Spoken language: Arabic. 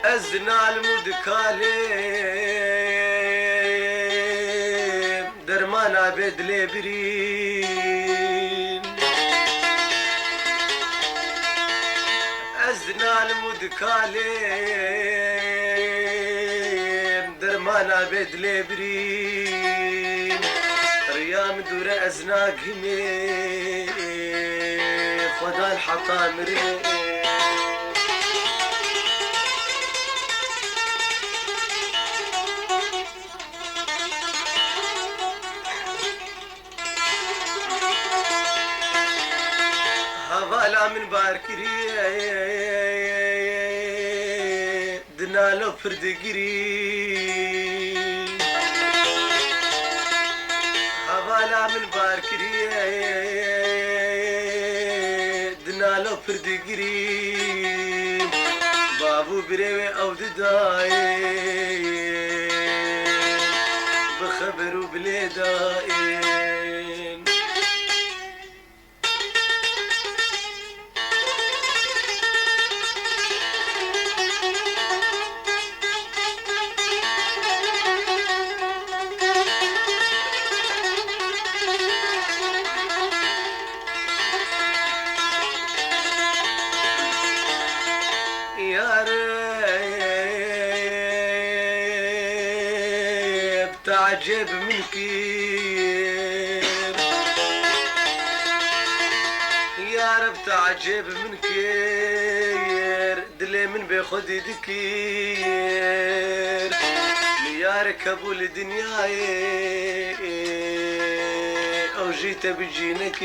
أزنا المدكالي درمانا بدلي برين أزنا المدكالي درمانا بدلي برين ريام دور أزنا قمي خدا الحطامرين هوالا من باركري دنالو فردقري هوالا من باركري دنالو فردقري بابو بريوي او دداي بخبرو بليداين يا ريب تعجب من كير يا رب تعجب من كير دلي من بيخد دكير يا ركبوا الدنيا او جيت بجينك